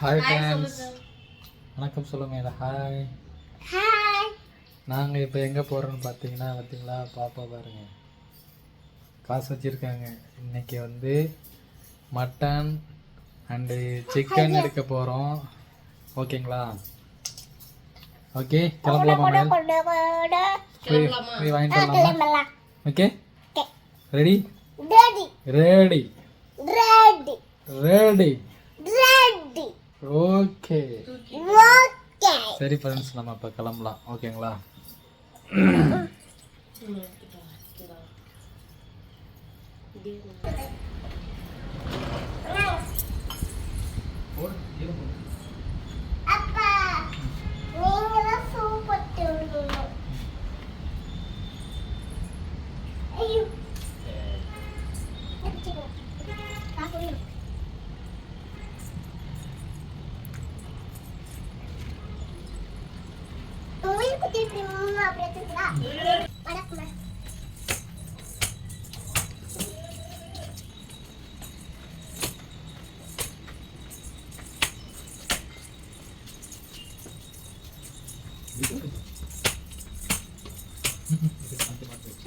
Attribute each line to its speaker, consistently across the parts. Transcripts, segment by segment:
Speaker 1: Hi friends, வணக்கம் சொல்லுங்க. Hi
Speaker 2: hi.
Speaker 1: நாங்கள் இப்போ எங்கே போகிறோன்னு பார்த்தீங்களா பாப்பா பாருங்க, காசு வச்சுருக்காங்க. இன்னைக்கு வந்து மட்டன் அண்டு சிக்கன் எடுக்க போகிறோம். ஓகேங்களா? ஓகே, கிளம்பலாமா? போய் வாங்கிட்டு வரலாமா? Okay, ready ready ready ready. Okay சரி ஃப்ரெண்ட்ஸ், நம்ம இப்போ கிளம்பலாம். ஓகேங்களா?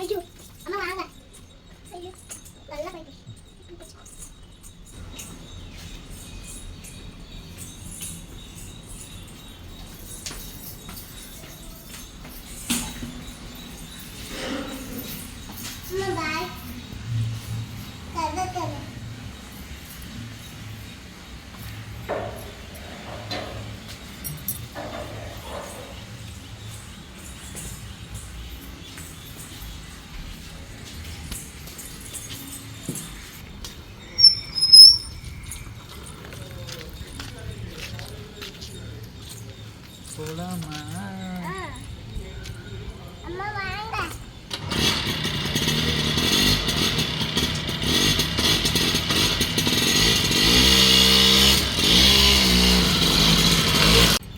Speaker 2: ஐயோ அம்மா வாங்க. ஐயோ நல்லா போயிட்டு. அம்மா பாய். கதை
Speaker 1: போலாமா?
Speaker 2: அம்மா வாங்க.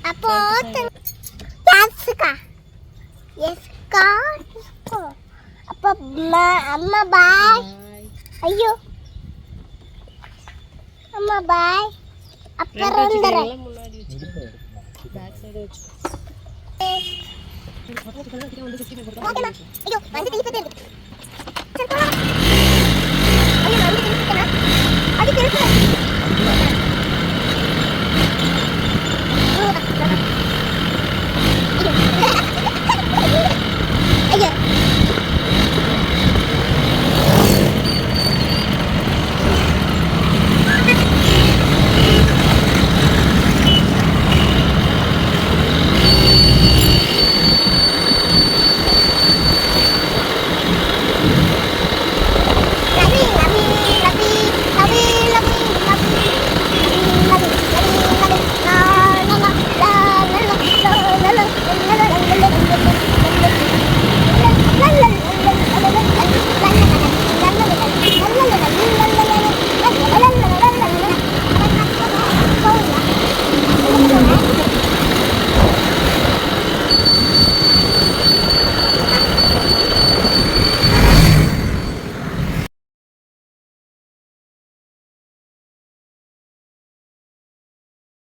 Speaker 2: அப்போ அப்போ அம்மா பாய். ஐயோ அம்மா பாய். அப்புறம் வந்துடுறேன். ஐயோ வந்து திருப்பி அது திருப்பி